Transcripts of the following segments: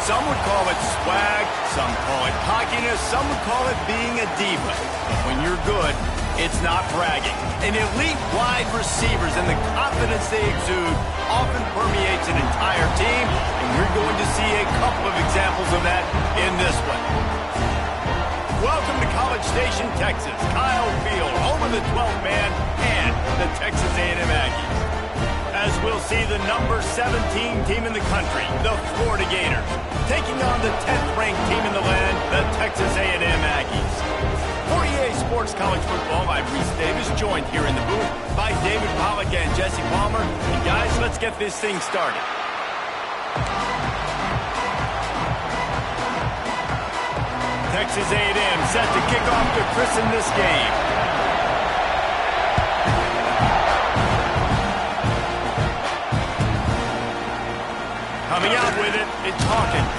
Some would call it swag, some call it cockiness, some would call it being a diva. But when you're good, it's not bragging. And elite wide receivers and the confidence they exude often permeates an entire team, and we're going to see a couple of examples of that in this one. Welcome to College Station, Texas. Kyle Field, home of the 12th man and the Texas A&M Aggies. As we'll see the number 17 team in the country, the Florida Gators, taking on the 10th-ranked team in the land, the Texas A&M Aggies. For EA Sports College Football, I'm Reese Davis, joined here in the booth by David Pollack and Jesse Palmer. And guys, let's get this thing started. Texas A&M set to kick off to christen this game. Coming out with it, it's Hawkins.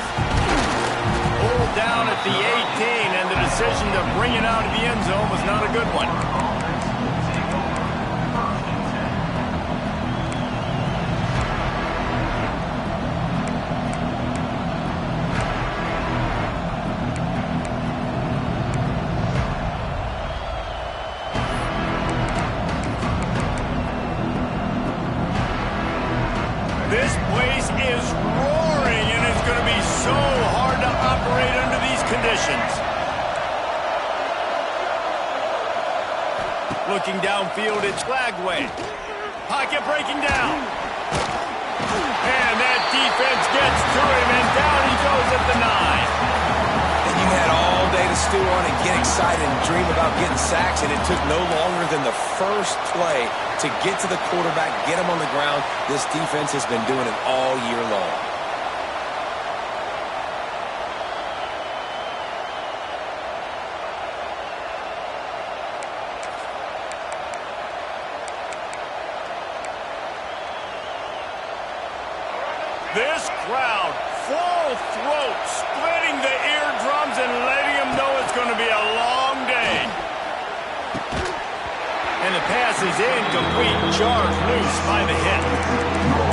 Pulled down at the 18, and the decision to bring it out of the end zone was not a good one. This place is roaring, and it's going to be so hard to operate under these conditions. Looking downfield, it's Flagway. Pocket breaking down. And that defense gets to him, and down he goes at the 9. And you had all day to stew on and get excited and dream about getting sacks, and it took no longer than the first play to get to the quarterback, get him on the ground. This defense has been doing it all year long. This crowd, full throat, splitting the eardrums and letting them know it's going to be a long day. And the pass is incomplete, charged loose by the hit.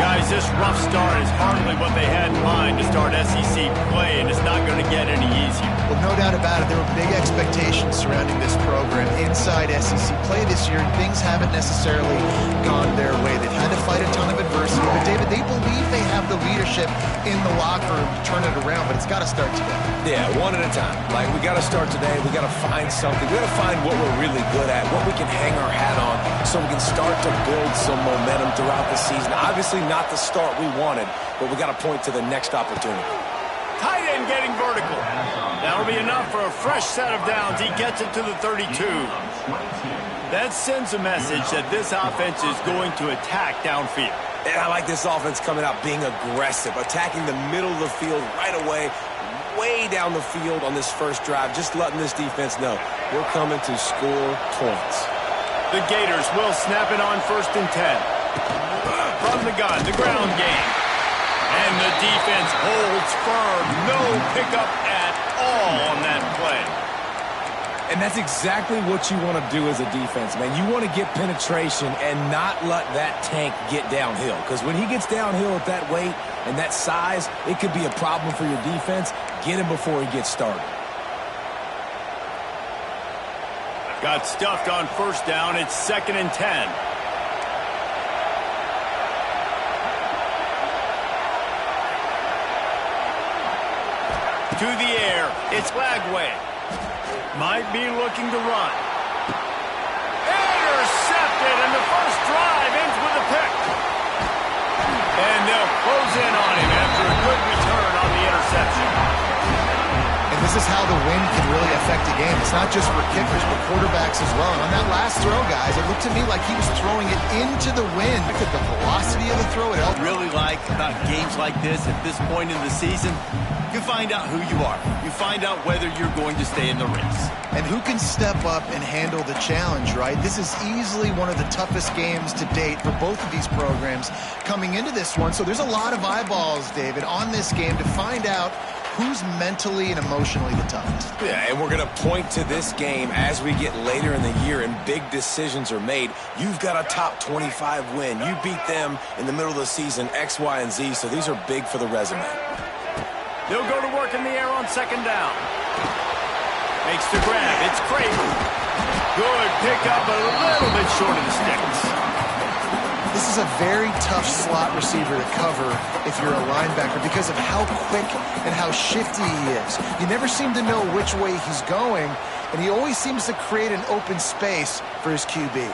Guys, this rough start is hardly what they had in mind to start SEC play, and it's not going to get any easier. Well, no doubt about it, there were big expectations surrounding this program inside SEC play this year, and things haven't necessarily gone their way. They've had to fight a ton of adversity, but David, they believe they have the leadership in the locker room to turn it around, but it's got to start today. Yeah, one at a time. Like, we got to start today. We got to find something. We got to find what we're really good at, what we can hang our hat on, so we can start to build some momentum throughout the season. Obviously not the start we wanted, but we got to point to the next opportunity. Tight end getting vertical. That'll be enough for a fresh set of downs. He gets it to the 32. That sends a message that this offense is going to attack downfield. And I like this offense coming out being aggressive, attacking the middle of the field right away, way down the field on this first drive, just letting this defense know we're coming to score points. The Gators will snap it on 1st and 10. From the gun, the ground game. And the defense holds firm. No pickup at all on that play. And that's exactly what you want to do as a defense, man. You want to get penetration and not let that tank get downhill. Because when he gets downhill at that weight and that size, it could be a problem for your defense. Get him before he gets started. Got stuffed on 1st down. It's 2nd and 10. To the air, it's Flagway. Might be looking to run. Intercepted, and the first drive ends with a pick. And they'll close in on him after a good return on the interception. And this is how the wind can really affect a game. It's not just for kickers, but quarterbacks as well. And on that last throw, guys, it looked to me like he was throwing it into the wind. Look at the velocity of the throw. It helped. Really like about games like this at this point in the season, you find out who you are. You find out whether you're going to stay in the race. And who can step up and handle the challenge, right? This is easily one of the toughest games to date for both of these programs coming into this one. So there's a lot of eyeballs, David, on this game to find out who's mentally and emotionally the toughest. Yeah, and we're going to point to this game as we get later in the year and big decisions are made. You've got a top 25 win. You beat them in the middle of the season, X, Y, and Z, so these are big for the resume. They'll go to work in the air on second down. Makes the grab. It's Kramer. Good pickup, a little bit short of the sticks. This is a very tough slot receiver to cover if you're a linebacker because of how quick and how shifty he is. You never seem to know which way he's going, and he always seems to create an open space for his QB.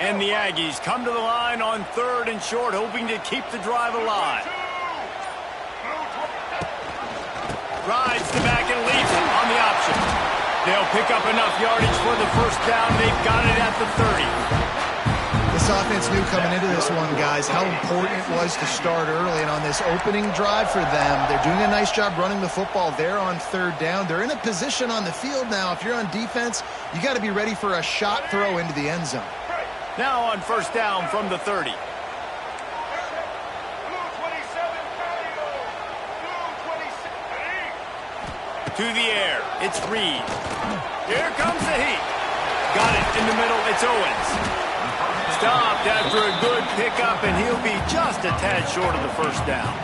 And the Aggies come to the line on 3rd and short, hoping to keep the drive alive. Rides the back and leaves it on the option. They'll pick up enough yardage for the first down. They've got it at the 30. This offense knew coming into this one, guys, how important it was to start early. And on this opening drive for them, they're doing a nice job running the football. They're on 3rd down. They're in a position on the field now. If you're on defense, you got to be ready for a shot throw into the end zone. Now on first down from the 30. To the air. It's Reed. Here comes the heat. Got it in the middle. It's Owens. Stopped after a good pickup, and he'll be just a tad short of the first down.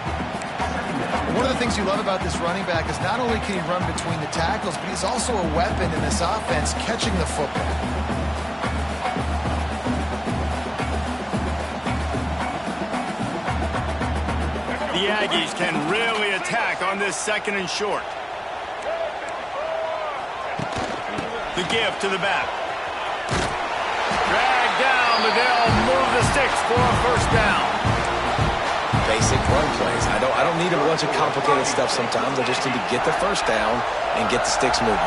One of the things you love about this running back is not only can he run between the tackles, but he's also a weapon in this offense catching the football. The Aggies can really attack on this 2nd and short. The give to the back. Drag down, but they'll move the sticks for a first down. Basic run plays. I don't need a bunch of complicated stuff sometimes. I just need to get the first down and get the sticks moving.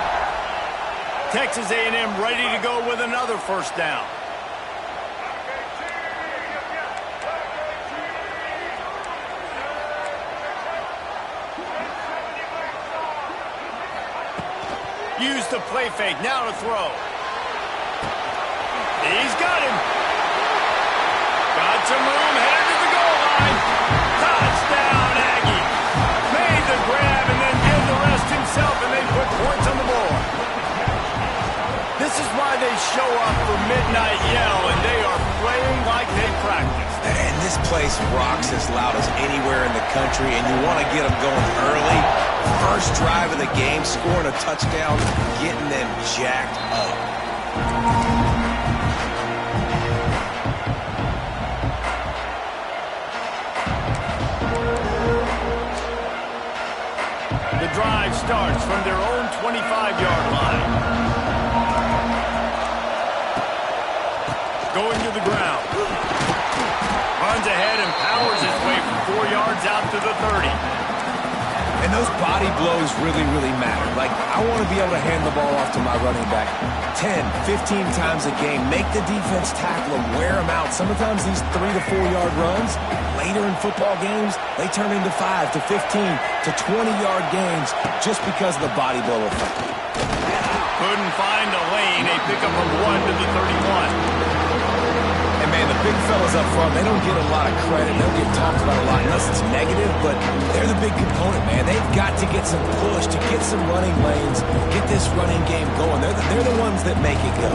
Texas A&M ready to go with another first down. Use the play fake, now to throw. He's got him. Got some room, headed to the goal line. Touchdown, Aggie. Made the grab and then did the rest himself, and they put points on the board. This is why they show up for Midnight Yell, and they are playing like they practiced. And this place rocks as loud as anywhere in the country, and you want to get them going early. First drive of the game, scoring a touchdown, getting them jacked up. The drive starts from their own 25-yard line. Going to the ground. Runs ahead and powers his way from 4 yards out to the 30. And those body blows really, really matter. Like, I want to be able to hand the ball off to my running back 10, 15 times a game. Make the defense tackle them, wear them out. Sometimes these 3 to 4 yard runs, later in football games, they turn into 5 to 15 to 20-yard gains just because of the body blow effect. Couldn't find a lane. A pickup of 1 to the 31. And, man, the big fellas up front, they don't get a lot of credit. They don't get talked about a lot unless it's negative, but they're the big component, man. They've got to get some push, to get some running lanes, get this running game going. They're the ones that make it go.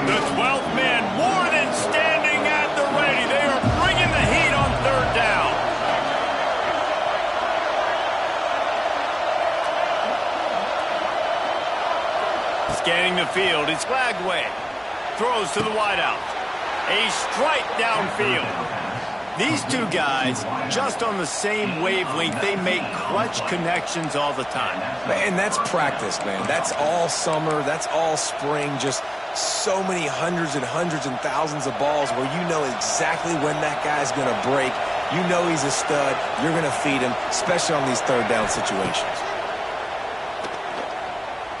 The 12th man more than standing at the ready. They are bringing the heat on 3rd down. Scanning the field, it's Flagway. Throws to the wideout. A strike downfield. These two guys, just on the same wavelength, they make clutch connections all the time. And that's practice, man. That's all summer. That's all spring. Just so many hundreds and thousands of balls where you know exactly when that guy's going to break. You know he's a stud. You're going to feed him, especially on these 3rd down situations.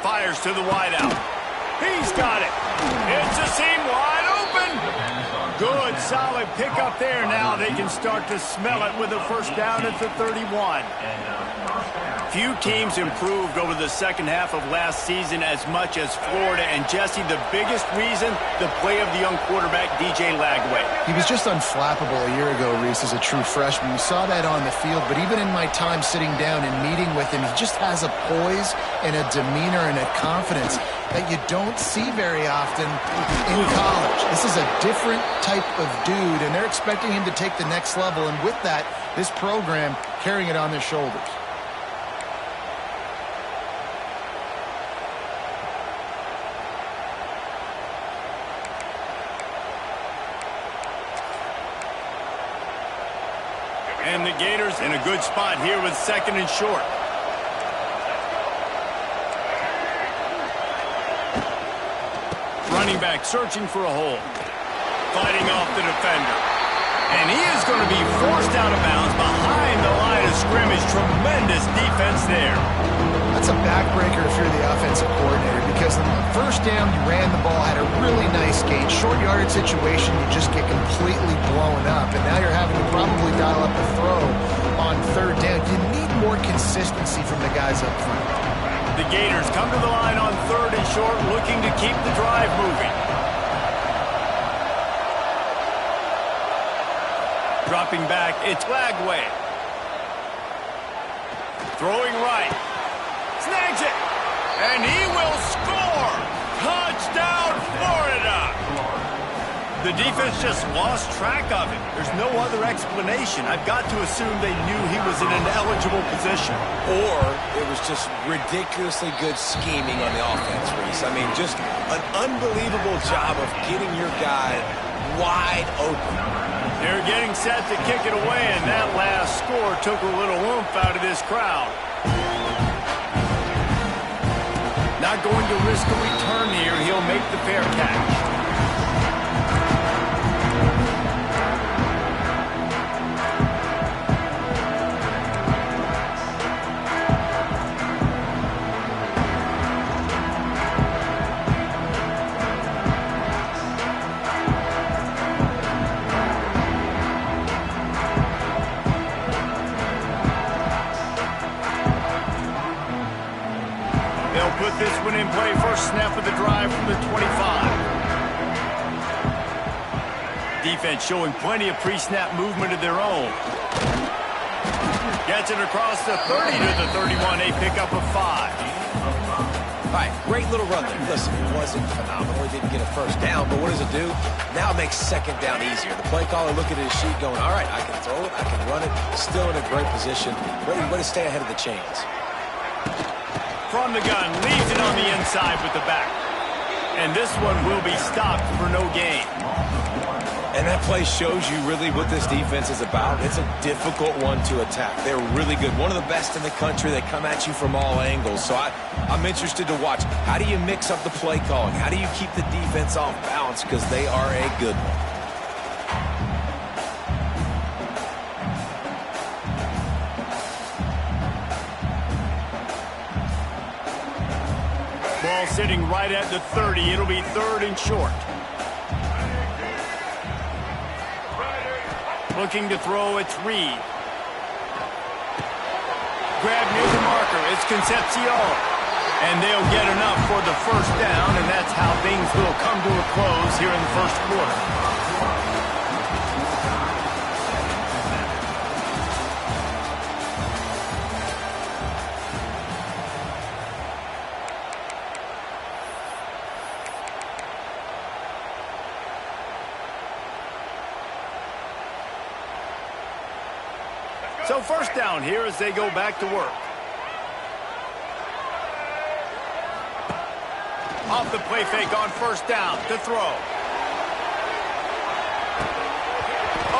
Fires to the wideout. He's got it. It's a seam wide open. Good solid pickup there. Now they can start to smell it with a first down at the 31. Few teams improved over the second half of last season as much as Florida. And, Jesse, the biggest reason, the play of the young quarterback, DJ Lagway. He was just unflappable a year ago, Reese, as a true freshman. We saw that on the field, but even in my time sitting down and meeting with him, he just has a poise and a demeanor and a confidence that you don't see very often in college. This is a different type of dude, and they're expecting him to take the next level. And with that, this program carrying it on their shoulders. And the Gators in a good spot here with second and short. Running back searching for a hole. Fighting off the defender. And he is going to be forced out of bounds behind the line of scrimmage. Tremendous defense there. That's a backbreaker if you're the offensive coordinator, because on the first down, you ran the ball, had a really nice gain. Short yardage situation, you just get completely blown up, and now you're having to probably dial up the throw on third down. You need more consistency from the guys up front. The Gators come to the line on third and short, looking to keep the drive moving. Dropping back, it's Lagway. Throwing right. Snags it. And he will score. Touchdown, Florida. The defense just lost track of it. There's no other explanation. I've got to assume they knew he was in an eligible position. Or it was just ridiculously good scheming on the offense, Reese. I mean, just an unbelievable job of getting your guy wide open. They're getting set to kick it away, and that last score took a little oomph out of this crowd. Not going to risk a return here. He'll make the fair catch. Put this one in play. First snap of the drive from the 25. Defense showing plenty of pre-snap movement of their own. Gets it across the 30 to the 31. A pickup of 5. All right, great little run there. Listen, it wasn't phenomenal. He didn't get a first down, but what does it do? Now it makes second down easier. The play caller looking at his sheet going, all right, I can throw it, I can run it. Still in a great position. Ready to stay ahead of the chains. From the gun, leaves it on the inside with the back. And this one will be stopped for no gain. And that play shows you really what this defense is about. It's a difficult one to attack. They're really good. One of the best in the country. They come at you from all angles. So I'm interested to watch. How do you mix up the play calling? How do you keep the defense off balance? Because they are a good one. Ball sitting right at the 30. It'll be third and short. Looking to throw, it's Reed. Grab near the marker, it's Concepcion. And they'll get enough for the first down, and that's how things will come to a close here in the first quarter. So first down here as they go back to work. Off the play fake on first down to throw.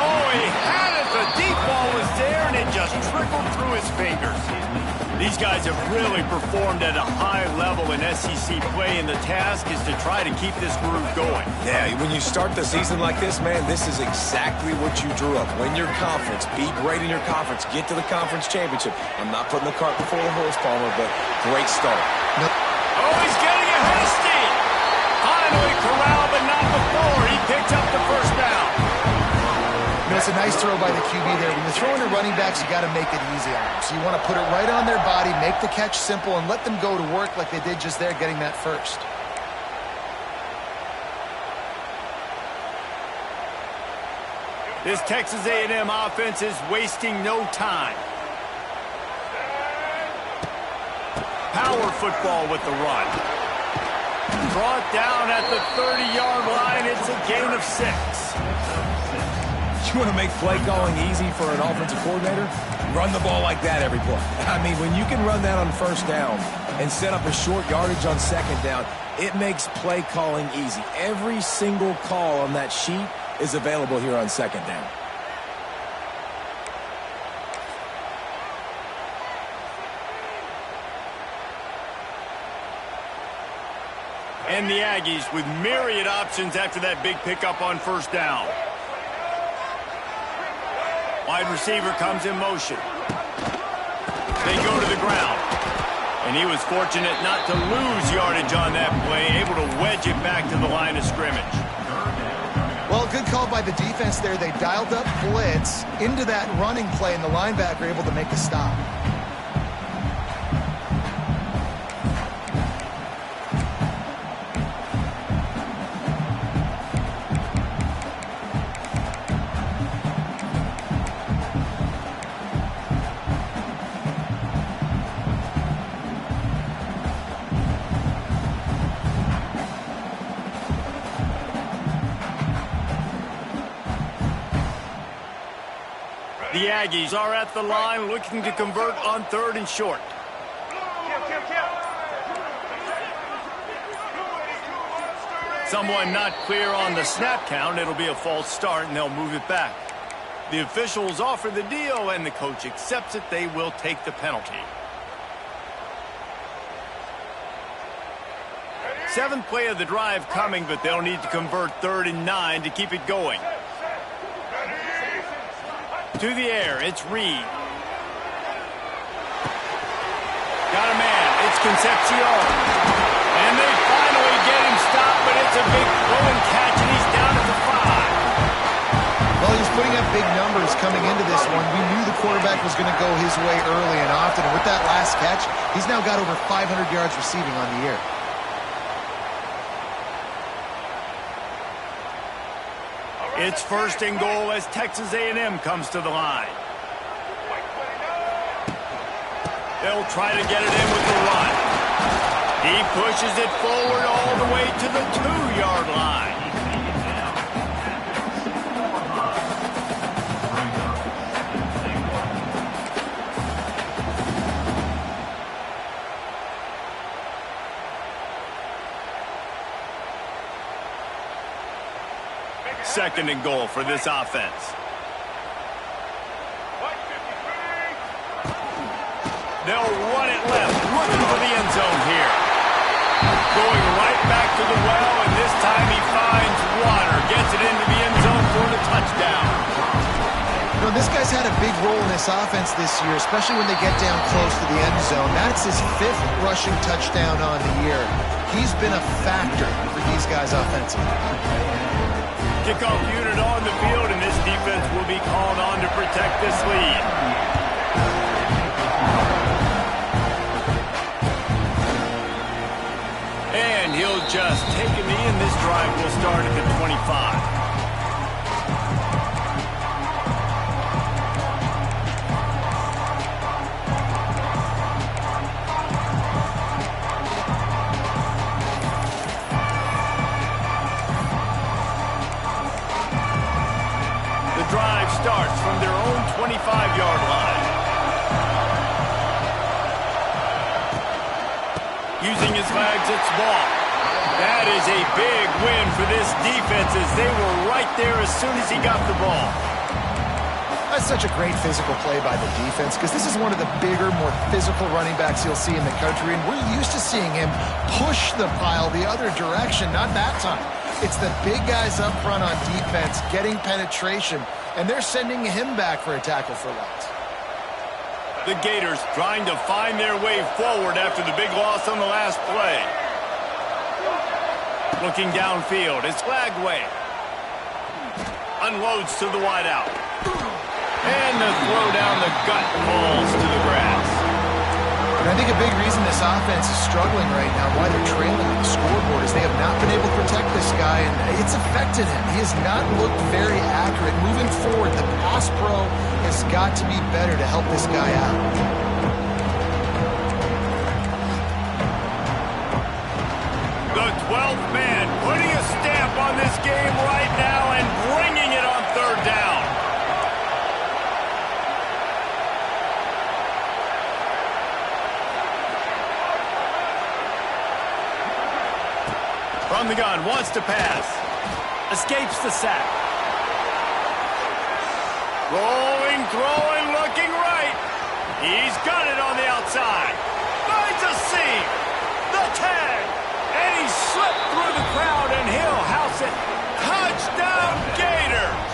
Oh, he had it. The deep ball was there, and it just trickled through his fingers. These guys have really performed at a high level in SEC play, and the task is to try to keep this groove going. Yeah, when you start the season like this, man, this is exactly what you drew up. Win your conference. Be great in your conference. Get to the conference championship. I'm not putting the cart before the horse, Palmer, but great start. Oh, he's getting ahead of steam. Finally corralled, but not before. He picked up the first down. a nice throw by the QB there. When you're throwing to running backs, you got to make it easy on them. So you want to put it right on their body, make the catch simple, and let them go to work like they did just there, getting that first. This Texas A&M offense is wasting no time. Power football with the run. Brought down at the 30-yard line. It's a gain of 6. You want to make play calling easy for an offensive coordinator? Run the ball like that every play. I mean, when you can run that on first down and set up a short yardage on second down, it makes play calling easy. Every single call on that sheet is available here on second down. And the Aggies with myriad options after that big pickup on first down. Wide receiver comes in motion. They go to the ground. And he was fortunate not to lose yardage on that play, able to wedge it back to the line of scrimmage. Well, good call by the defense there. They dialed up blitz into that running play, and the linebacker able to make the stop. The Aggies are at the line looking to convert on 3rd and short. Someone not clear on the snap count. It'll be a false start, and they'll move it back. The officials offer the deal, and the coach accepts it. They will take the penalty. 7th play of the drive coming, but they'll need to convert 3rd and 9 to keep it going. To the air, it's Reed. Got a man, it's Concepcion. And they finally get him stopped, but it's a big throwing catch, and he's down at the 5. Well, he's putting up big numbers coming into this one. We knew the quarterback was going to go his way early and often, and with that last catch, he's now got over 500 yards receiving on the year. It's 1st and goal as Texas A&M comes to the line. They'll try to get it in with the run. He pushes it forward all the way to the 2-yard line. Second and goal for this offense. They'll run it left, looking for the end zone here. Going right back to the well, and this time he finds water. Gets it into the end zone for the touchdown. You know, this guy's had a big role in this offense this year, especially when they get down close to the end zone. That's his 5th rushing touchdown on the year. He's been a factor for these guys offensively. Kickoff unit on the field, and this defense will be called on to protect this lead. And he'll just take a knee, and this drive will start at the 25. Drive starts from their own 25-yard line. Using his legs, it's ball. That is a big win for this defense as they were right there as soon as he got the ball. That's such a great physical play by the defense because this is one of the bigger, more physical running backs you'll see in the country, and we're used to seeing him push the pile the other direction, not that time. It's the big guys up front on defense getting penetration, and they're sending him back for a tackle for loss. The Gators trying to find their way forward after the big loss on the last play. Looking downfield, it's Flagway. Unloads to the wideout. And the throw down the gut falls to the grass. And I think a big reason this offense is struggling right now, why they're trailing on the scoreboard, is they have not been able to protect this guy, and it's affected him. He has not looked very accurate. Moving forward, the pass pro has got to be better to help this guy out. The 12th man putting a stamp on this game right now and bringing it on third down. From the gun, wants to pass. Escapes the sack. Rolling, throwing, looking right. He's got it on the outside. Finds a seam. The tag. And he slipped through the crowd, and he'll house it. Touchdown, Gators!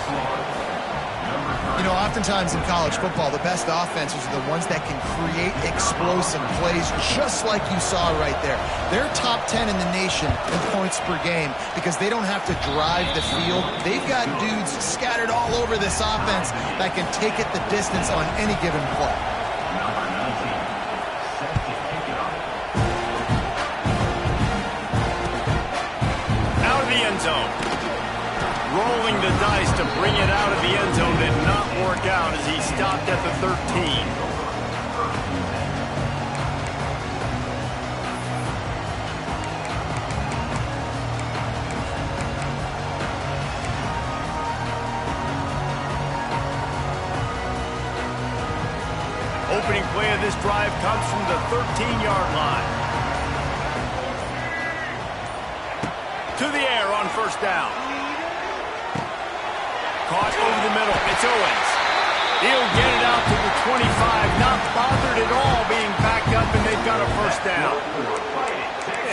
You know, oftentimes in college football, the best offenses are the ones that can create explosive plays, just like you saw right there. They're top 10 in the nation in points per game because they don't have to drive the field. They've got dudes scattered all over this offense that can take it the distance on any given play. Out of the end zone. Rolling the dice to bring it out of the end zone did not work out as he stopped at the 13. Opening play of this drive comes from the 13-yard line. To the air on first down. Caught over the middle. It's Owens. He'll get it out to the 25. Not bothered at all being backed up, and they've got a first down.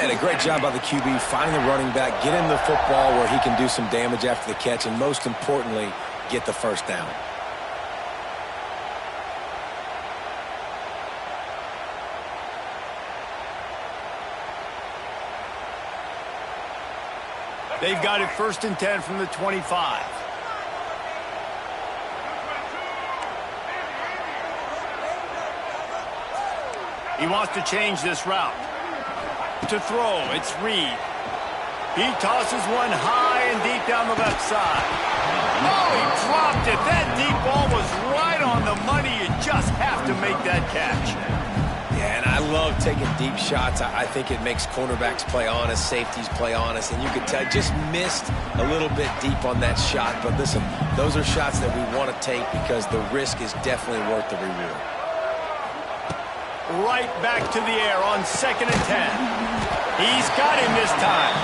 And a great job by the QB finding the running back, get him the football where he can do some damage after the catch, and most importantly, get the first down. They've got it 1st and 10 from the 25. He wants to change this route. To throw, it's Reed. He tosses one high and deep down the left side. Oh, he dropped it. That deep ball was right on the money. You just have to make that catch. Yeah, and I love taking deep shots. I think it makes cornerbacks play honest, safeties play honest, and you could tell just missed a little bit deep on that shot. But listen, those are shots that we want to take because the risk is definitely worth the reward. Right back to the air on 2nd and 10. He's got him this time.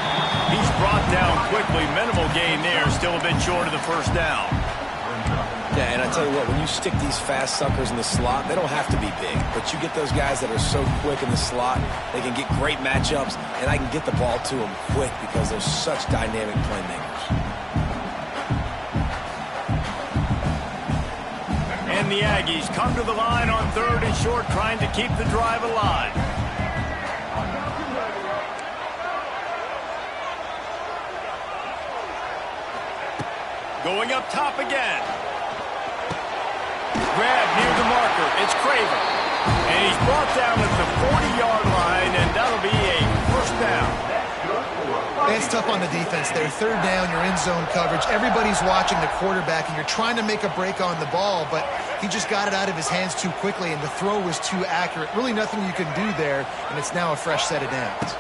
He's brought down quickly. Minimal gain there. Still a bit short of the first down. Yeah, and I tell you what, when you stick these fast suckers in the slot, they don't have to be big. But you get those guys that are so quick in the slot, they can get great matchups, and I can get the ball to them quick because they're such dynamic playmakers. And the Aggies come to the line on 3rd and short, trying to keep the drive alive. Going up top again. Grab near the marker. It's Craver. And he's brought down at the 40-yard line, and that'll be a first down. It's tough on the defense there. 3rd down, you're in zone coverage. Everybody's watching the quarterback, and you're trying to make a break on the ball, but he just got it out of his hands too quickly, and the throw was too accurate. Really nothing you can do there, and it's now a fresh set of downs.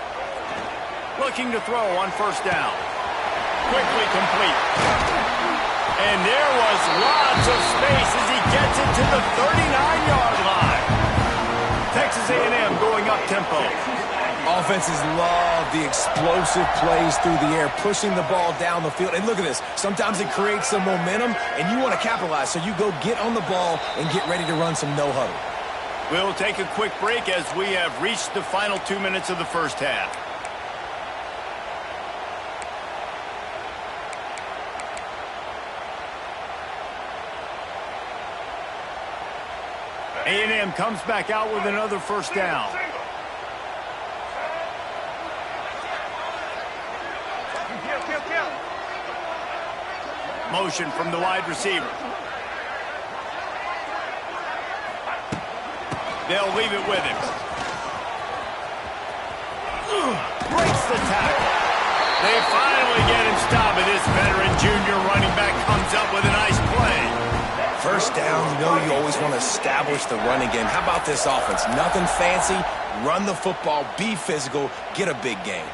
Looking to throw on first down. Quickly complete. And there was lots of space as he gets it to the 39-yard line. Texas A&M going up tempo. Offenses love the explosive plays through the air, pushing the ball down the field. And look at this. Sometimes it creates some momentum, and you want to capitalize. So you go get on the ball and get ready to run some no-huddle. We'll take a quick break as we have reached the final 2 minutes of the first half. A&M comes back out with another first down. Motion from the wide receiver. They'll leave it with him. Breaks the tackle. They finally get him stopped, and this veteran junior running back comes up with a nice play. First down, you know you always want to establish the running game. How about this offense? Nothing fancy. Run the football, be physical, get a big gain.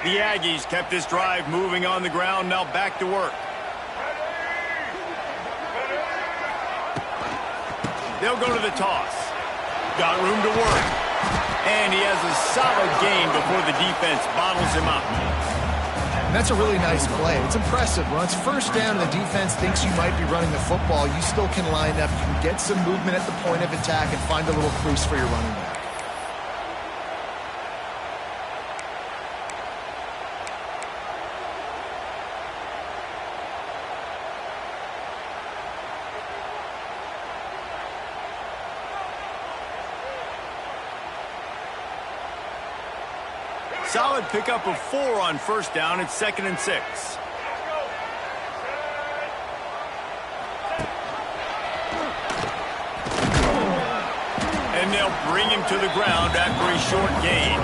The Aggies kept this drive moving on the ground, now back to work. They'll go to the toss. Got room to work. And he has a solid gain before the defense bottles him up. And that's a really nice play. It's impressive. When it's first down and the defense thinks you might be running the football, you still can line up. You can get some movement at the point of attack and find a little crease for your running back. Solid pickup of 4 on first down. It's 2nd and 6. And they'll bring him to the ground after a short gain.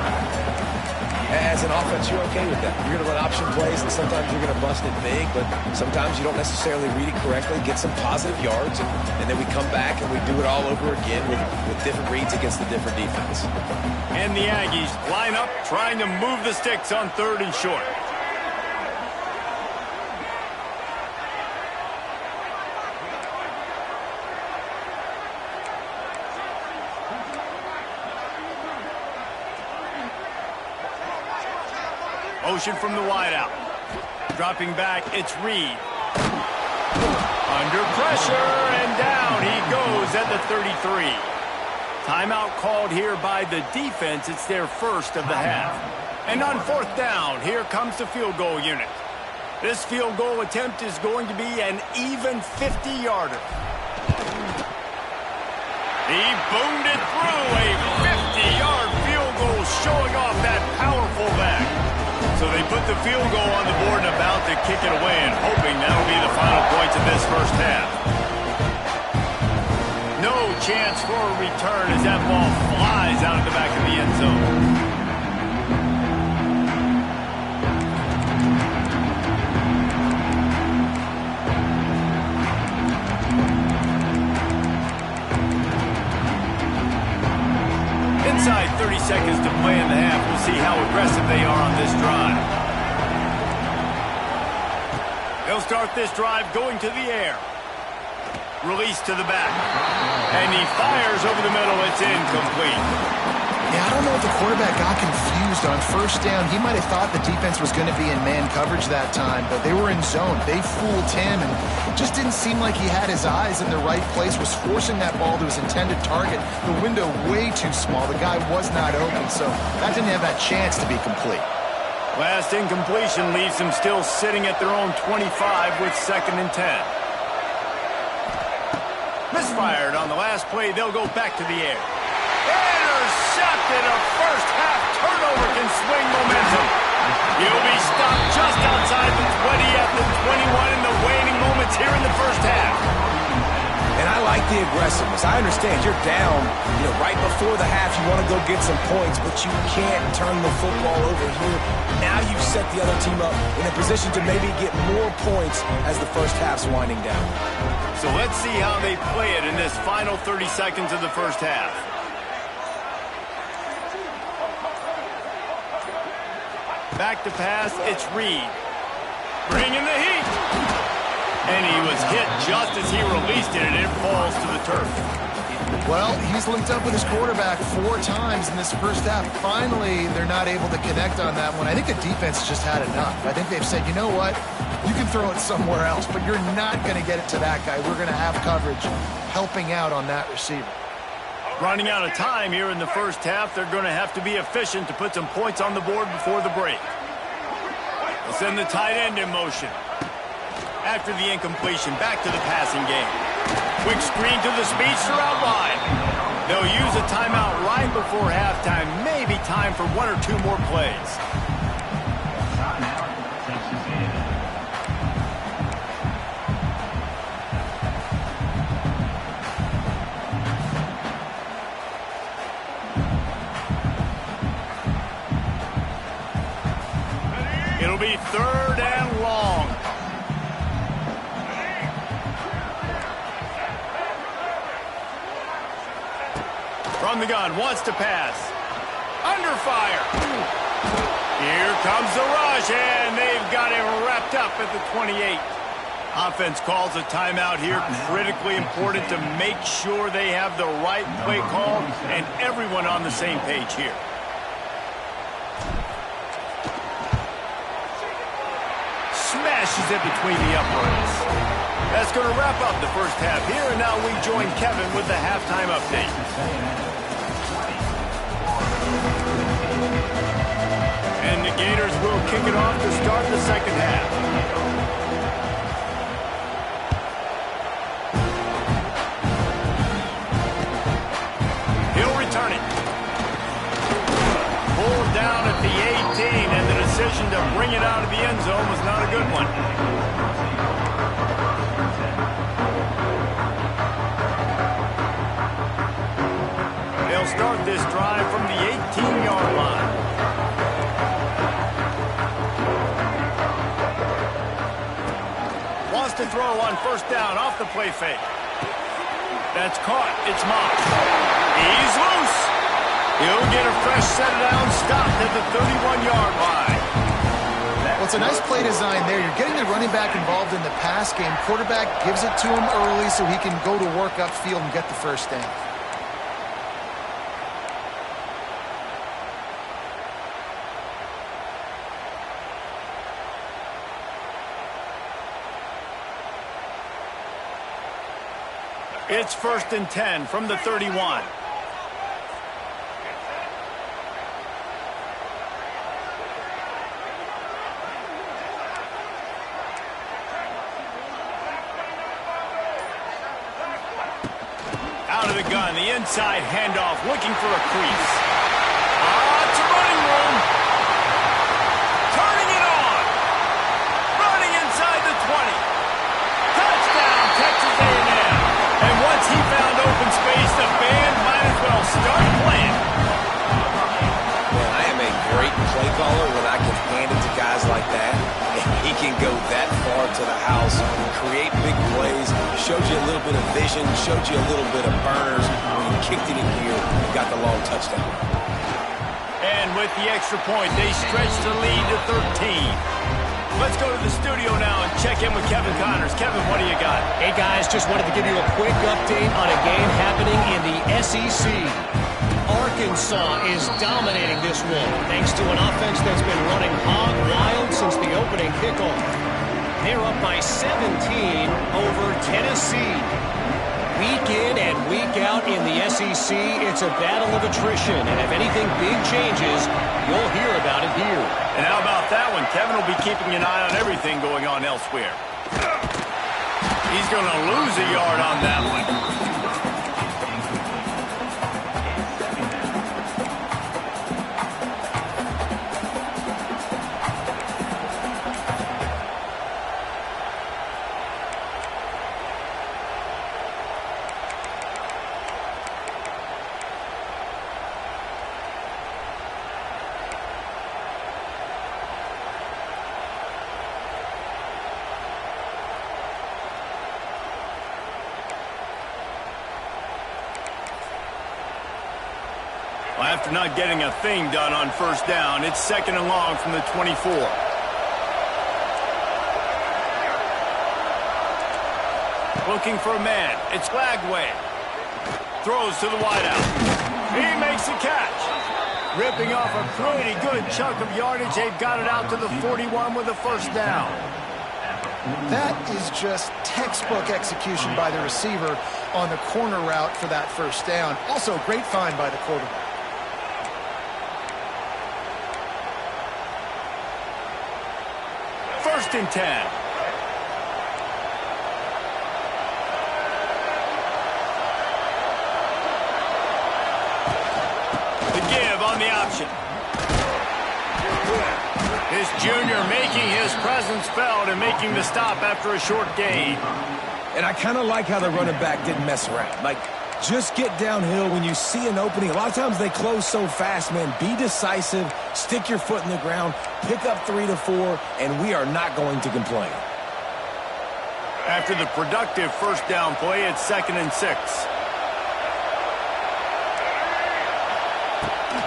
As an offense, you're okay with that. You're going to run option plays, and sometimes you're going to bust it big, but sometimes you don't necessarily read it correctly, get some positive yards, and then we come back and we do it all over again with different reads against the different defense. And the Aggies line up, trying to move the sticks on 3rd and short. Motion from the wideout. Dropping back, it's Reed. Under pressure, and down he goes at the 33. Timeout called here by the defense. It's their first of the half. And on 4th down, here comes the field goal unit. This field goal attempt is going to be an even 50-yarder. He boomed it through, a 50-yard field goal showing off that powerful back. So they put the field goal on the board and about to kick it away, and hoping that'll be the final points of this first half. No chance for a return as that ball flies out of the back of the end zone. Inside 30 seconds to play in the half. We'll see how aggressive they are on this drive. They'll start this drive going to the air. Release to the back. And he fires over the middle. It's incomplete. Yeah, I don't know if the quarterback got confused on first down. He might have thought the defense was going to be in man coverage that time, but they were in zone. They fooled him, and just didn't seem like he had his eyes in the right place, was forcing that ball to his intended target. The window way too small. The guy was not open, so that didn't have that chance to be complete. Last incompletion leaves them still sitting at their own 25 with 2nd and 10. Misfired on the last play. They'll go back to the air. Intercepted. A first half turnover can swing momentum. He'll be stopped just outside the 20 at the 21 in the waning moments here in the first half. And I like the aggressiveness. I understand you're down, right before the half. You want to go get some points, but you can't turn the football over here. Now you've set the other team up in a position to maybe get more points as the first half's winding down. So let's see how they play it in this final 30 seconds of the first half. Back to pass, it's Reed. Bringing the heat. And he was hit just as he released it, and it falls to the turf. Well, he's linked up with his quarterback 4 times in this first half. Finally, they're not able to connect on that one. I think the defense just had enough. I think they've said, you know what? You can throw it somewhere else, but you're not going to get it to that guy. We're going to have coverage helping out on that receiver. Running out of time here in the first half. They're going to have to be efficient to put some points on the board before the break. They'll send the tight end in motion. After the incompletion, back to the passing game. Quick screen to the speedster out wide. They'll use a timeout right before halftime. Maybe time for 1 or 2 more plays. be 3rd and long. From the gun, wants to pass. Under fire. Here comes the rush, and they've got him wrapped up at the 28. Offense calls a timeout here. Critically important to make sure they have the right play call and everyone on the same page here. Smashes it between the uprights. That's going to wrap up the first half here, and now we join Kevin with the halftime update. And the Gators will kick it off to start the second half. He'll return it. Pulled down at the 18, and the decision to bring it out of the end zone was not a good one. They'll start this drive from the 18-yard line. Wants to throw on first down off the play fake. That's caught. It's Moss. He's loose. He'll get a fresh set down, stopped at the 31-yard line. Well, it's a nice play design there. You're getting the running back involved in the pass game. Quarterback gives it to him early so he can go to work upfield and get the first down. It's 1st and 10 from the 31. Out of the gun, the inside handoff, looking for a crease. It's a running room. Turning it on. Running inside the 20. Touchdown, Texas A&M. And once he found open space, the band might as well start playing. Man, I am a great play caller when I can hand it to guys like that. And he can go that far to the house, create big plays, showed you a little bit of vision, showed you a little bit of burners. When he kicked it in here, he got the long touchdown. And with the extra point, they stretch the lead to 13. Let's go to the studio now and check in with Kevin Connors. Kevin, what do you got? Hey, guys, just wanted to give you a quick update on a game happening in the SEC. Arkansas is dominating this one, thanks to an offense that's been running hog wild since the opening kickoff. They're up by 17 over Tennessee. Week in and week out in the SEC, it's a battle of attrition, and if anything big changes, you'll hear about it here. And how about that one? Kevin will be keeping an eye on everything going on elsewhere. He's going to lose a yard on that one. Well, after not getting a thing done on first down, it's 2nd and long from the 24. Looking for a man. It's Lagway. Throws to the wideout. He makes the catch. Ripping off a pretty good chunk of yardage. They've got it out to the 41 with a first down. That is just textbook execution by the receiver on the corner route for that first down. Also, great find by the quarterback. 1st and 10. The give on the option. This junior making his presence felt and making the stop after a short gain. And I kind of like how the running back didn't mess around. Like, Just get downhill when you see an opening. A lot of times they close so fast, man. Be decisive, stick your foot in the ground, pick up 3 to 4, and we are not going to complain. After the productive first down play, it's 2nd and 6.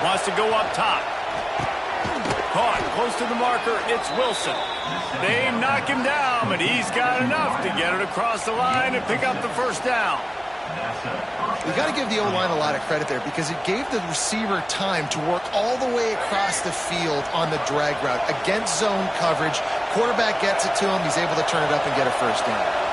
Wants to go up top. Caught close to the marker. It's Wilson. They knock him down, but he's got enough to get it across the line and pick up the first down. You got to give the O-line a lot of credit there because it gave the receiver time to work all the way across the field on the drag route against zone coverage. Quarterback gets it to him. He's able to turn it up and get a first down.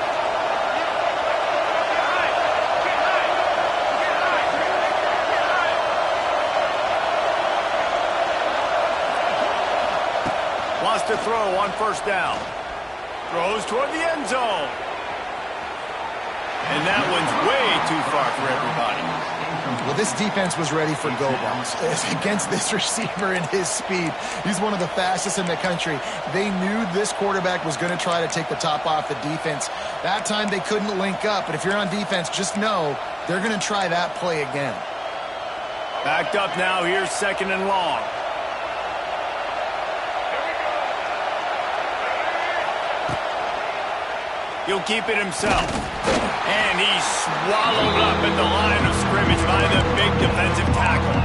Wants to throw on first down. Throws toward the end zone. And that one's way too far for everybody. Well, this defense was ready for go-balls against this receiver and his speed. He's one of the fastest in the country. They knew this quarterback was going to try to take the top off the defense. That time they couldn't link up, but if you're on defense, just know they're going to try that play again. Backed up now. Here's 2nd and long. He'll keep it himself. And he's swallowed up at the line of scrimmage by the big defensive tackle.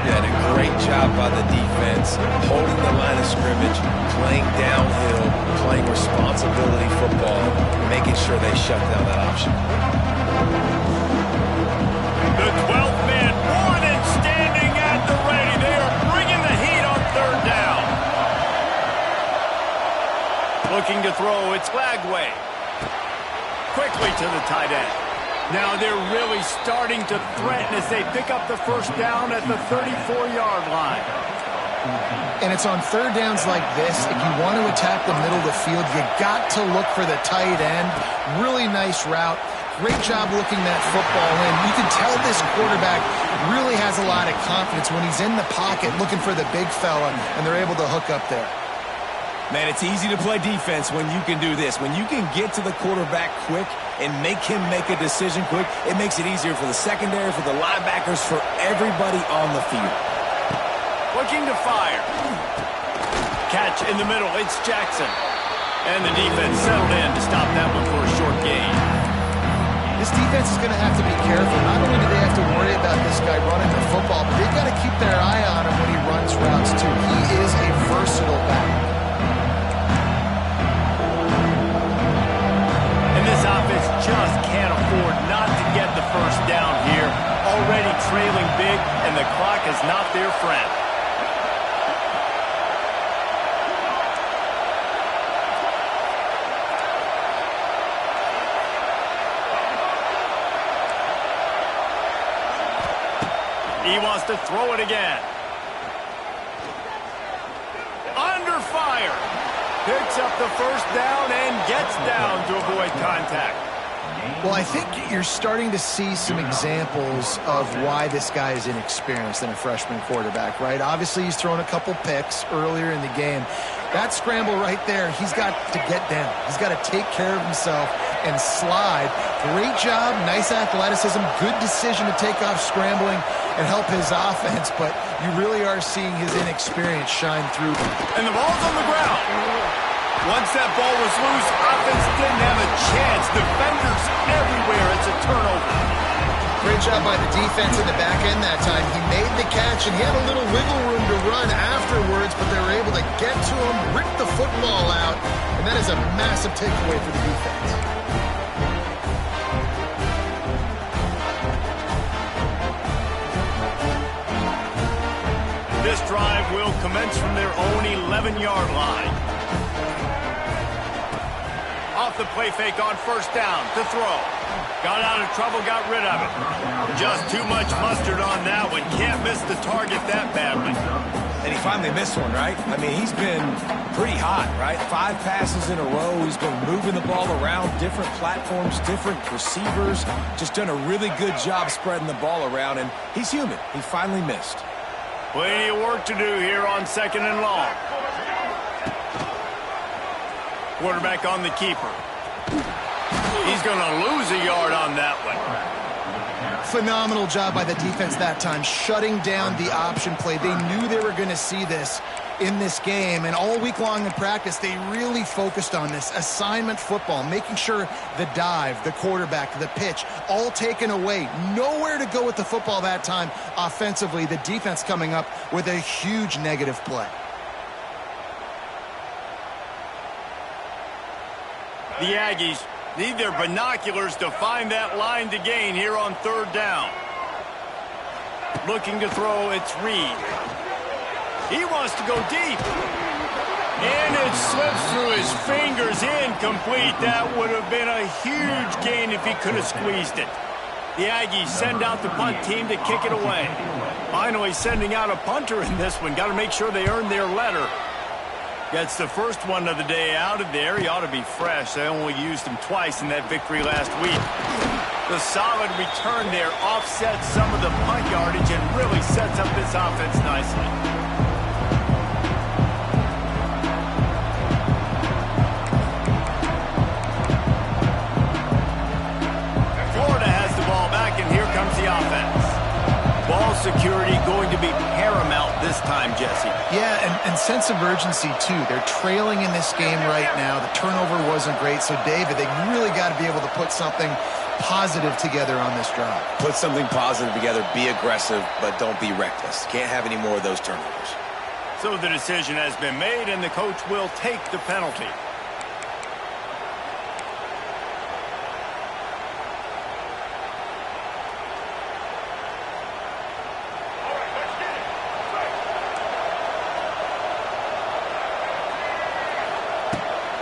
Yeah, a great job by the defense, holding the line of scrimmage, playing downhill, playing responsibility football, making sure they shut down that option. The 12th man, one and standing at the ready. They are bringing the heat on 3rd down. Looking to throw, it's Lagway. Quickly to the tight end. Now they're really starting to threaten as they pick up the first down at the 34-yard line. And it's on 3rd downs like this. If you want to attack the middle of the field, you got to look for the tight end. Really nice route. Great job looking that football in. You can tell this quarterback really has a lot of confidence when he's in the pocket looking for the big fella, and they're able to hook up there. Man, it's easy to play defense when you can do this. When you can get to the quarterback quick and make him make a decision quick, it makes it easier for the secondary, for the linebackers, for everybody on the field. Looking to fire. Catch in the middle. It's Jackson. And the defense settled in to stop that one for a short gain. This defense is going to have to be careful. Not only do they have to worry about this guy running the football, but they've got to keep their eye on him when he runs routes, too. He is a versatile back. This offense just can't afford not to get the first down here. Already trailing big, and the clock is not their friend. He wants to throw it again. Under fire. Picks up the first down and gets down to avoid contact. Well, I think you're starting to see some examples of why this guy is inexperienced than a freshman quarterback, right? Obviously, he's thrown a couple picks earlier in the game. That scramble right there, he's got to get down. He's got to take care of himself and slide. Great job, nice athleticism, good decision to take off scrambling and help his offense, but you really are seeing his inexperience shine through. And the ball's on the ground. Once that ball was loose, offense didn't have a chance. Defenders everywhere. It's a turnover. Great job by the defense in the back end that time. He made the catch, and he had a little wiggle room to run afterwards, but they were able to get to him, rip the football out, and that is a massive takeaway for the defense. This drive will commence from their own 11-yard line. Off the play fake on first down to throw. Got out of trouble, got rid of it. Just too much mustard on that one. Can't miss the target that badly. And he finally missed one, right? I mean, he's been pretty hot, right? 5 passes in a row. He's been moving the ball around, different platforms, different receivers. Just done a really good job spreading the ball around, and he's human. He finally missed. Plenty of work to do here on 2nd and long. Quarterback on the keeper. He's going to lose a yard on that one. Phenomenal job by the defense that time, shutting down the option play. They knew they were going to see this in this game, and all week long in practice, they really focused on this assignment football, making sure the dive, the quarterback, the pitch, all taken away. Nowhere to go with the football that time offensively. The defense coming up with a huge negative play. The Aggies need their binoculars to find that line to gain here on third down. Looking to throw, it's Reed. He wants to go deep. And it slips through his fingers, incomplete. That would have been a huge gain if he could have squeezed it. The Aggies send out the punt team to kick it away. Finally sending out a punter in this one. Got to make sure they earn their letter. Gets the first one of the day out of there. He ought to be fresh. They only used him twice in that victory last week. The solid return there offsets some of the punt yardage and really sets up this offense nicely. Florida has the ball back, and here comes the offense. Ball security going to be paramount this time, Jesse. Yeah, and sense of urgency, too. They're trailing in this game right now. The turnover wasn't great. So, David, they really got to be able to put something positive together on this drive. Put something positive together, be aggressive, but don't be reckless. Can't have any more of those turnovers. So the decision has been made, and the coach will take the penalty.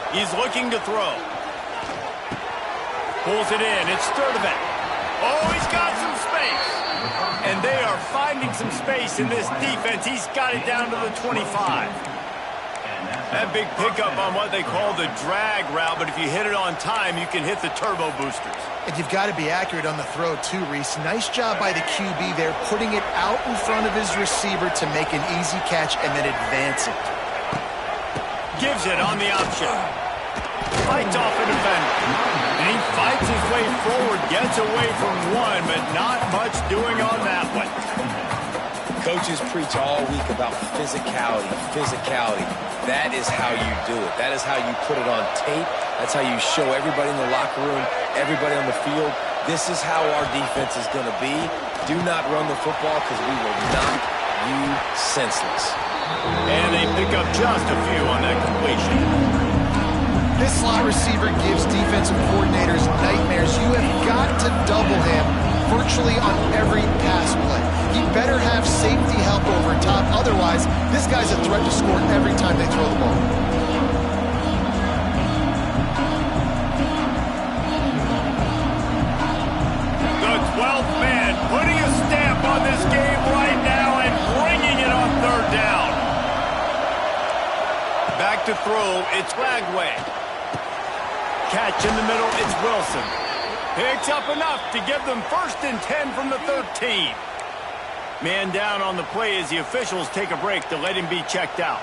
He's looking to throw. Pulls it in. It's Sturdivant. Oh, he's got some space. And they are finding some space in this defense. He's got it down to the 25. That big pickup on what they call the drag route, but if you hit it on time, you can hit the turbo boosters. And you've got to be accurate on the throw, too, Reese. Nice job by the QB there, putting it out in front of his receiver to make an easy catch and then advance it. Gives it on the option. Fights off a defender. And he fights his way forward, gets away from one, but not much doing on that one. Coaches preach all week about physicality, physicality. That is how you do it. That is how you put it on tape. That's how you show everybody in the locker room, everybody on the field. This is how our defense is going to be. Do not run the football because we will knock you senseless. And they pick up just a few on that completion. This slot receiver gives defensive coordinators nightmares. You have got to double him virtually on every pass play. He better have safety help over top. Otherwise, this guy's a threat to score every time they throw the ball. The 12th man putting a stamp on this game right now and bringing it on third down. Back to throw, it's Flagway. Catch in the middle, it's Wilson. Picks up enough to give them 1st and 10 from the 13. Man down on the play as the officials take a break to let him be checked out.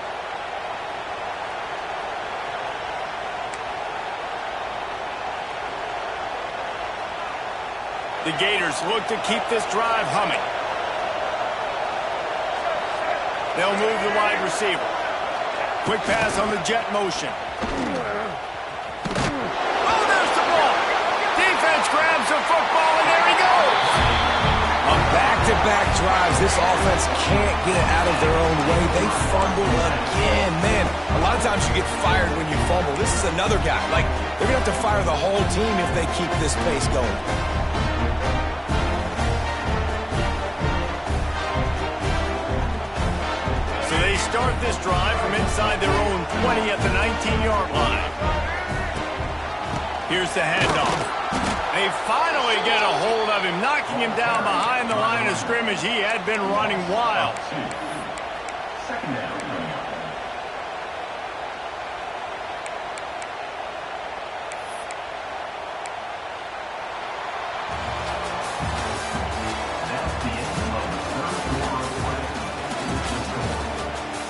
The Gators look to keep this drive humming. They'll move the wide receiver. Quick pass on the jet motion. Grabs the football, and there he goes. On back-to-back drives, this offense can't get out of their own way. They fumble again. Man, a lot of times you get fired when you fumble. This is another guy. Like, they're going to have to fire the whole team if they keep this pace going. So they start this drive from inside their own 20 at the 19-yard line. Here's the handoff. They finally get a hold of him, knocking him down behind the line of scrimmage. He had been running wild. Second down. That's the end of the third quarter of play.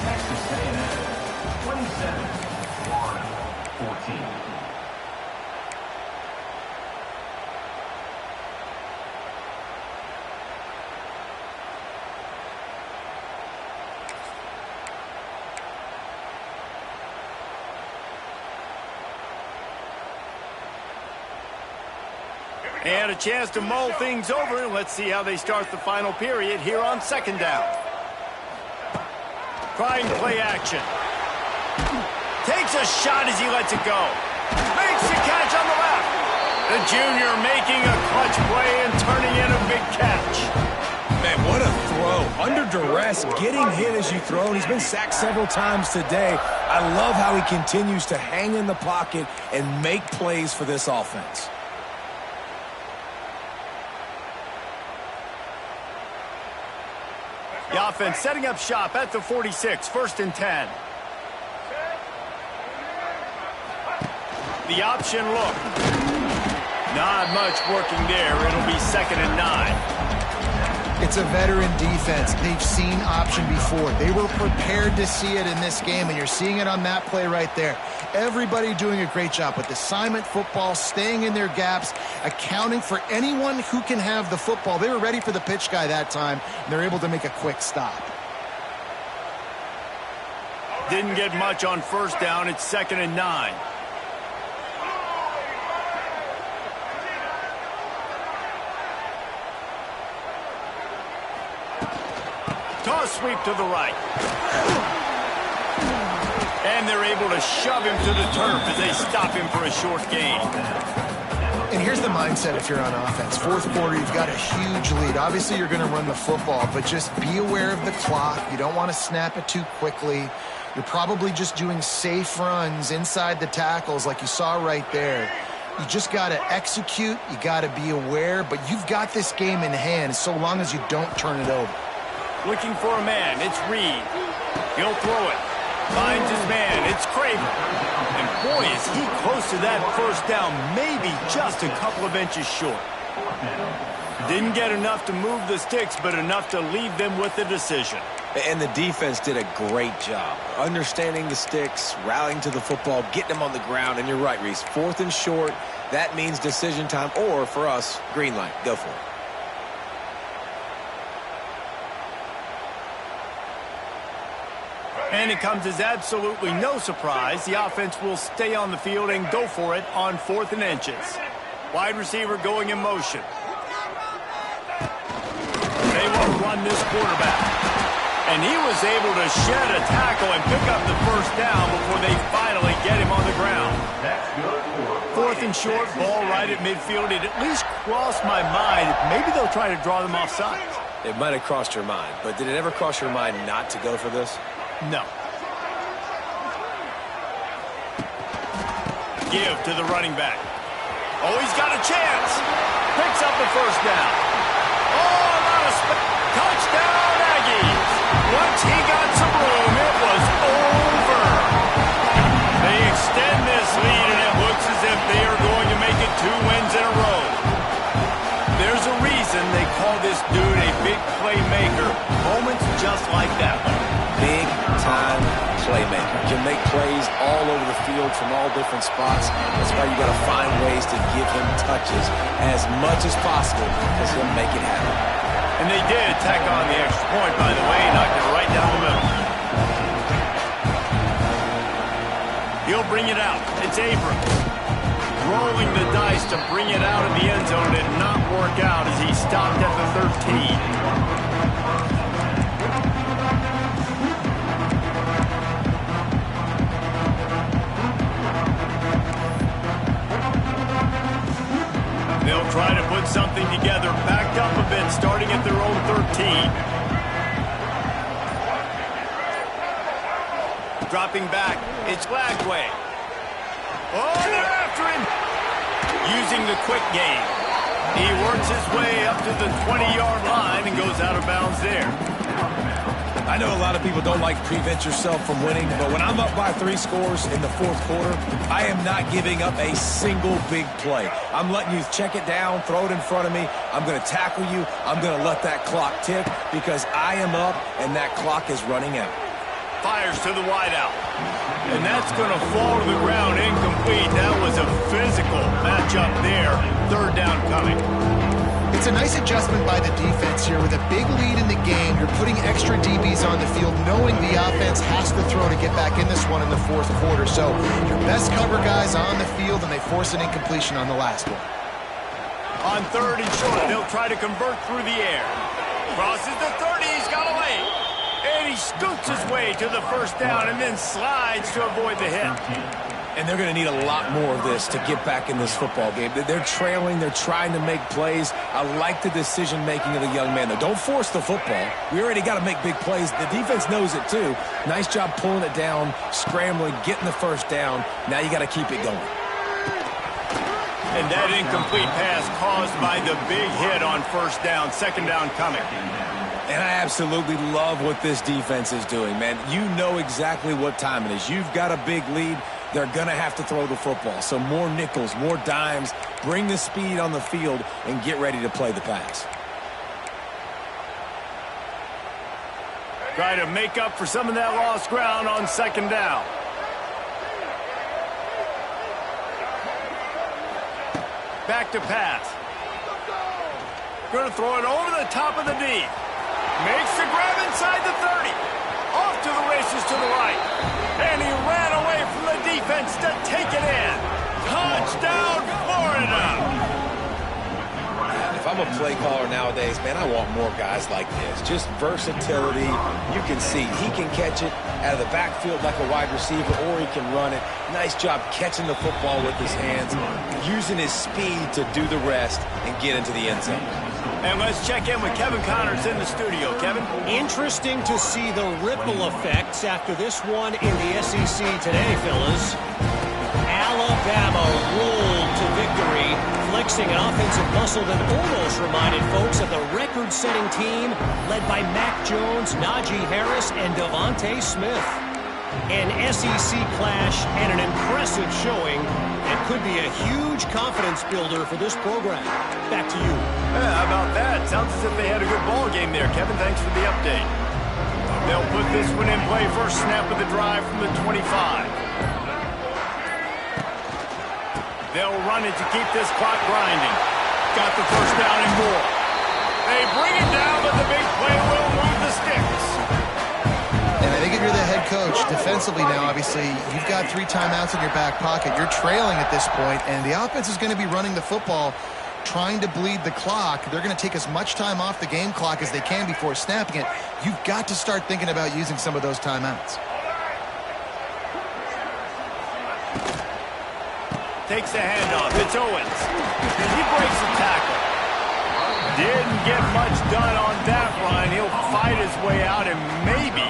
Texas A&M 27, Florida 14. And a chance to mull things over. Let's see how they start the final period here on second down. Trying play action. Takes a shot as he lets it go. Makes the catch on the left. The junior making a clutch play and turning in a big catch. Man, what a throw. Under duress, getting hit as you throw. He's been sacked several times today. I love how he continues to hang in the pocket and make plays for this offense. The offense setting up shop at the 46, 1st and 10. The option look. Not much working there. It'll be 2nd and 9. It's a veteran defense. They've seen option before. They were prepared to see it in this game, and you're seeing it on that play right there. Everybody doing a great job with assignment football, staying in their gaps, accounting for anyone who can have the football. They were ready for the pitch guy that time, and they're able to make a quick stop. Didn't get much on 1st down. It's 2nd and 9. Toss sweep to the right. And they're able to shove him to the turf as they stop him for a short gain. And here's the mindset if you're on offense. 4th quarter, you've got a huge lead. Obviously, you're going to run the football, but just be aware of the clock. You don't want to snap it too quickly. You're probably just doing safe runs inside the tackles like you saw right there. You just got to execute. You got to be aware, but you've got this game in hand so long as you don't turn it over. Looking for a man. It's Reed. He'll throw it. Finds his man. It's Craven. And boy, is he close to that 1st down. Maybe just a couple of inches short. Didn't get enough to move the sticks, but enough to leave them with the decision. And the defense did a great job. Understanding the sticks, rallying to the football, getting them on the ground. And you're right, Reese. 4th and short. That means decision time. Or, for us, green light. Go for it. And it comes as absolutely no surprise. The offense will stay on the field and go for it on 4th and inches. Wide receiver going in motion. They will run this quarterback. And he was able to shed a tackle and pick up the 1st down before they finally get him on the ground. 4th and short, ball right at midfield. It at least crossed my mind. Maybe they'll try to draw them offside. It might have crossed your mind, but did it ever cross your mind not to go for this? No. Give to the running back. Oh, he's got a chance. Picks up the 1st down. Oh, not a touchdown, Aggies. Once he got some room, it was over. They extend this lead, and it looks as if they are going to make it 2 wins in a row. There's a reason they call this dude a big playmaker. Moments just like that one. Big-time playmaker. Can make plays all over the field from all different spots. That's why you got to find ways to give him touches as much as possible because he'll make it happen. And they did tack on the extra point, by the way, knocked it right down the middle. He'll bring it out. It's Abrams. Rolling the dice to bring it out of the end zone. Did not work out as he stopped at the 13. They'll try to put something together, backed up a bit, starting at their own 13. Dropping back, it's Lagway. Oh, they're after him! Using the quick game. He works his way up to the 20-yard line and goes out of bounds there. I know a lot of people don't like prevent yourself from winning, but when I'm up by 3 scores in the 4th quarter, I am not giving up a single big play. I'm letting you check it down, throw it in front of me. I'm going to tackle you. I'm going to let that clock tick because I am up and that clock is running out. Fires to the wideout. And that's going to fall to the ground incomplete. That was a physical matchup there. 3rd down coming. It's a nice adjustment by the defense here. With a big lead in the game, you're putting extra DBs on the field, knowing the offense has to throw to get back in this one in the 4th quarter. So your best cover guys on the field, and they force an incompletion on the last one. On 3rd and short, they'll try to convert through the air. Crosses the 30, he's got away. And he scoots his way to the first down and then slides to avoid the hit. And they're going to need a lot more of this to get back in this football game. They're trailing. They're trying to make plays. I like the decision-making of the young man, though. Don't force the football. We already got to make big plays. The defense knows it, too. Nice job pulling it down, scrambling, getting the first down. Now you got to keep it going. And that incomplete pass caused by the big hit on 1st down. 2nd down coming. And I absolutely love what this defense is doing, man. You know exactly what time it is. You've got a big lead. They're going to have to throw the football. So more nickels, more dimes, bring the speed on the field, and get ready to play the pass. Try to make up for some of that lost ground on 2nd down. Back to pass. Going to throw it over the top of the D. Makes the grab inside the 30. Off to the races to the right. And he ran away from the defense to take it in. Touchdown, Florida! If I'm a play caller nowadays, man, I want more guys like this. Just versatility. You can see he can catch it out of the backfield like a wide receiver, or he can run it. Nice job catching the football with his hands, using his speed to do the rest and get into the end zone. And let's check in with Kevin Connors in the studio. Kevin? Interesting to see the ripple effects after this one in the SEC today, fellas. Alabama rolled to victory, flexing an offensive muscle that almost reminded folks of the record-setting team led by Mac Jones, Najee Harris, and Devontae Smith. An SEC clash and an impressive showing that could be a huge confidence builder for this program. Back to you. Yeah, how about that? Sounds as if they had a good ball game there. Kevin, thanks for the update. They'll put this one in play. First snap of the drive from the 25. They'll run it to keep this clock grinding. Got the first down and more. They bring it down, but the big play will move the sticks. And I think if you're the head coach, defensively now, obviously, you've got 3 timeouts in your back pocket. You're trailing at this point, and the offense is going to be running the football, trying to bleed the clock. They're going to take as much time off the game clock as they can before snapping it. You've got to start thinking about using some of those timeouts. Takes the handoff. It's Owens. He breaks the tackle. Didn't get much done on that run. He'll fight his way out and maybe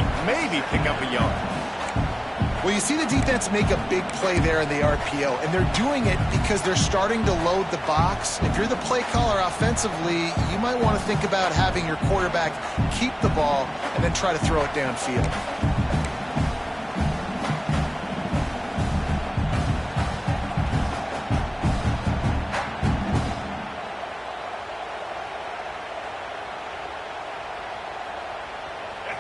pick up a yard. Well, you see the defense make a big play there in the RPO, and they're doing it because they're starting to load the box. If you're the play caller offensively, you might want to think about having your quarterback keep the ball and then try to throw it downfield.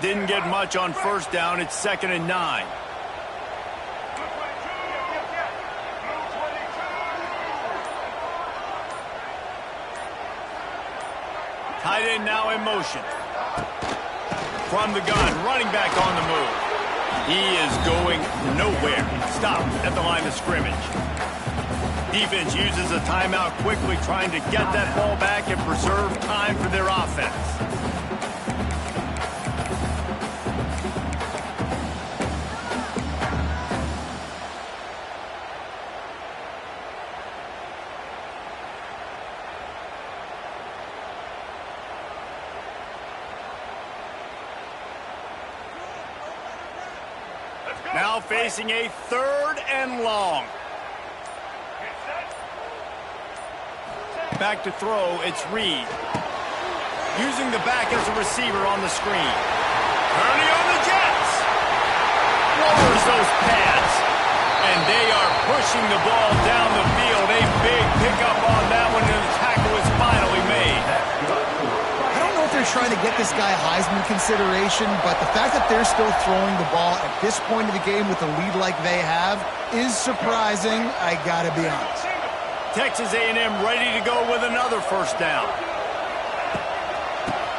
Didn't get much on first down. It's 2nd and 9. Tight end now in motion. From the gun, running back on the move. He is going nowhere. Stopped at the line of scrimmage. Defense uses a timeout quickly, trying to get that ball back and preserve time for their offense. Now facing a 3rd and long. Back to throw, it's Reed. Using the back as a receiver on the screen. Early on the Jets. Lowers those pads. And they are pushing the ball down the field. A big pickup on that one, and the tackle is finally made. I don't know if they're trying to get this guy Heisman consideration, but the fact that they're still throwing the ball at this point of the game with a lead like they have is surprising, I gotta be honest. Texas A&M ready to go with another first down.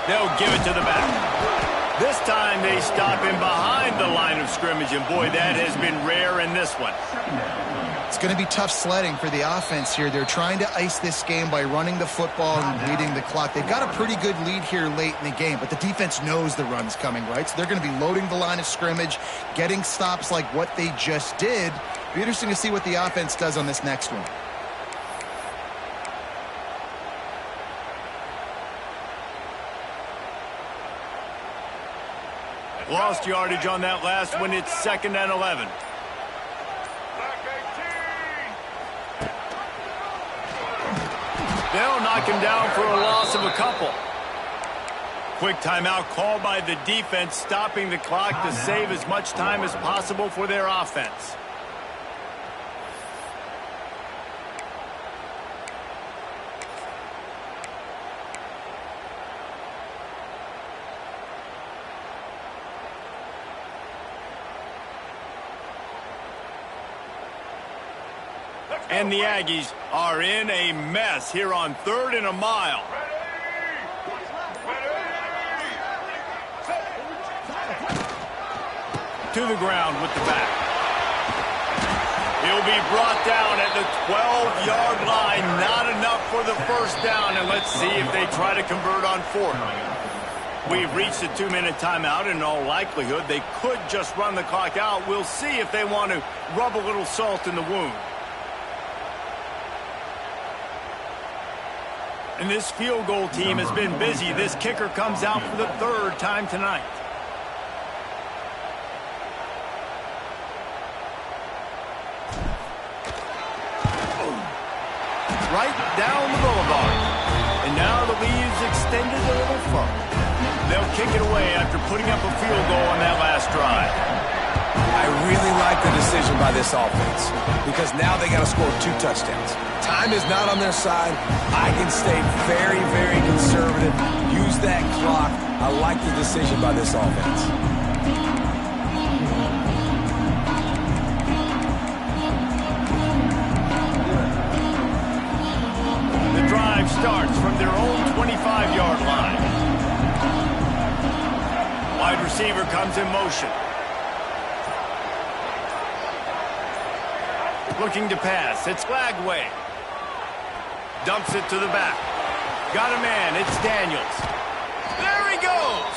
They'll give it to the back. This time they stop him behind the line of scrimmage, and boy, that has been rare in this one. It's going to be tough sledding for the offense here. They're trying to ice this game by running the football and bleeding the clock. They've got a pretty good lead here late in the game, but the defense knows the run's coming, right? So they're going to be loading the line of scrimmage, getting stops like what they just did. Be interesting to see what the offense does on this next one. Lost yardage on that last one. It's 2nd and 11. They'll knock him down for a loss of a couple. Quick timeout called by the defense, stopping the clock to save as much time as possible for their offense. And the Aggies are in a mess here on 3rd and a mile. To the ground with the back. He'll be brought down at the 12-yard line. Not enough for the first down. And let's see if they try to convert on 4th. We've reached a 2-minute timeout. In all likelihood, they could just run the clock out. We'll see if they want to rub a little salt in the wound. And this field goal team has been busy. This kicker comes out for the 3rd time tonight. Right down the boulevard. And now the lead's extended a little further. They'll kick it away after putting up a field goal on that last drive. I really like the decision by this offense because now they got to score 2 touchdowns. Time is not on their side. I can stay very, very conservative. Use that clock. I like the decision by this offense. The drive starts from their own 25-yard line. Wide receiver comes in motion. Looking to pass. It's Lagway. Dumps it to the back. Got a man. It's Daniels. There he goes.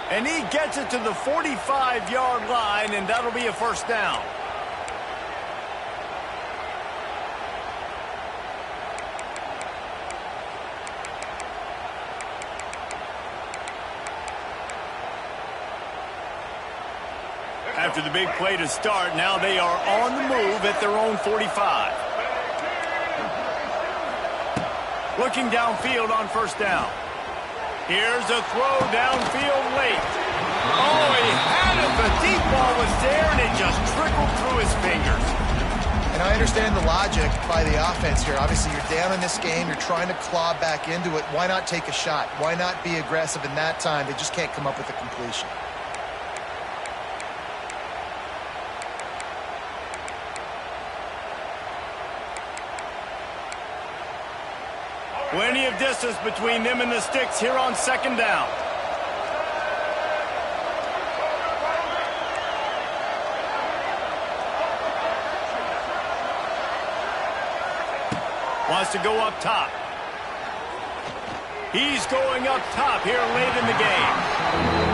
And he gets it to the 45-yard line, and that'll be a first down. After the big play to start, now they are on the move at their own 45. Looking downfield on first down. Here's a throw downfield late. Oh, he had it. The deep ball was there, and it just trickled through his fingers. And I understand the logic by the offense here. Obviously, you're down in this game. You're trying to claw back into it. Why not take a shot? Why not be aggressive in that time? They just can't come up with a completion. Plenty of distance between them and the sticks here on 2nd down. Wants to go up top. He's going up top here late in the game.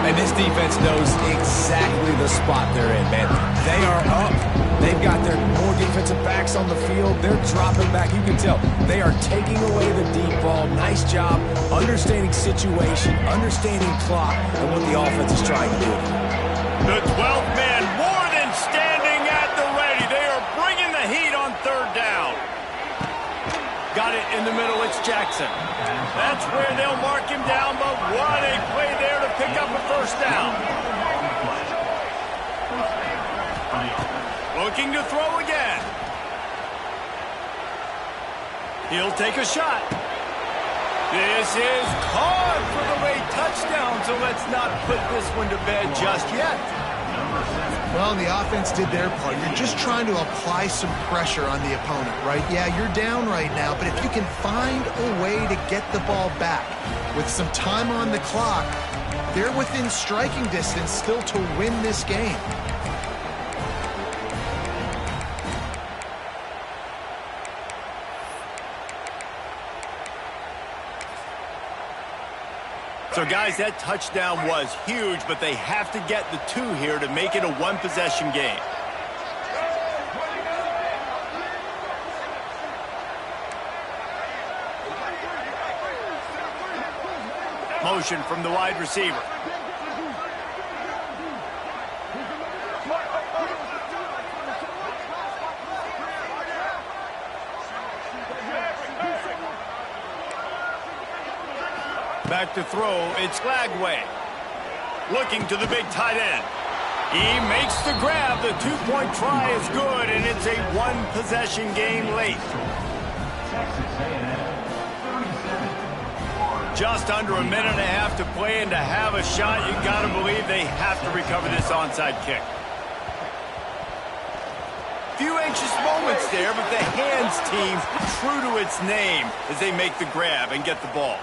And this defense knows exactly the spot they're in, man. They are up. They've got their more defensive backs on the field. They're dropping back. You can tell they are taking away the deep ball. Nice job understanding situation, understanding clock, and what the offense is trying to do. The 12th man more than standing at the ready. They are bringing the heat on 3rd down. Got it in the middle. It's Jackson. That's where they'll mark him down, but what a play there to pick up a first down. Looking to throw again. He'll take a shot. This is caught for the late touchdown, so let's not put this one to bed just yet. Well, the offense did their part. You're just trying to apply some pressure on the opponent, right? Yeah, you're down right now, but if you can find a way to get the ball back with some time on the clock, they're within striking distance still to win this game. So, guys, that touchdown was huge, but they have to get the 2 here to make it a one-possession game. Motion from the wide receiver. Back to throw, it's Lagway. Looking to the big tight end. He makes the grab. The 2-point try is good, and it's a one-possession game late. Just under a minute and a half to play, and to have a shot, you got to believe they have to recover this onside kick. Few anxious moments there, but the hands team true to its name as they make the grab and get the ball.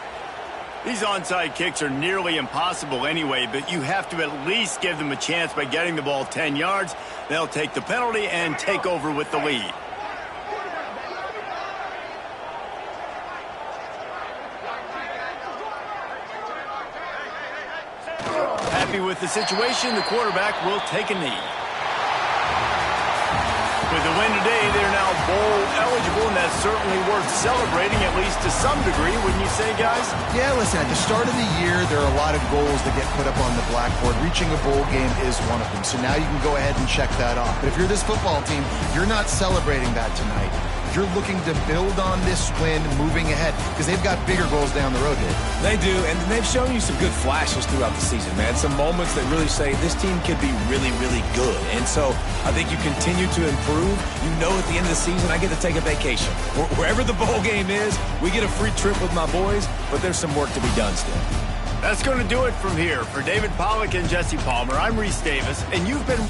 These onside kicks are nearly impossible anyway, but you have to at least give them a chance by getting the ball 10 yards. They'll take the penalty and take over with the lead. Happy with the situation, the quarterback will take a knee. With the win today, they're now bowl eligible, and that's certainly worth celebrating, at least to some degree, wouldn't you say, guys? Yeah, listen, at the start of the year, there are a lot of goals that get put up on the blackboard. Reaching a bowl game is one of them, so now you can go ahead and check that off. But if you're this football team, you're not celebrating that tonight. You're looking to build on this win moving ahead because they've got bigger goals down the road, Dave. They do, and they've shown you some good flashes throughout the season, man. Some moments that really say this team could be really, really good. And so I think you continue to improve. You know at the end of the season, I get to take a vacation. Wherever the bowl game is, we get a free trip with my boys, but there's some work to be done still. That's going to do it from here. For David Pollack and Jesse Palmer, I'm Reese Davis, and you've been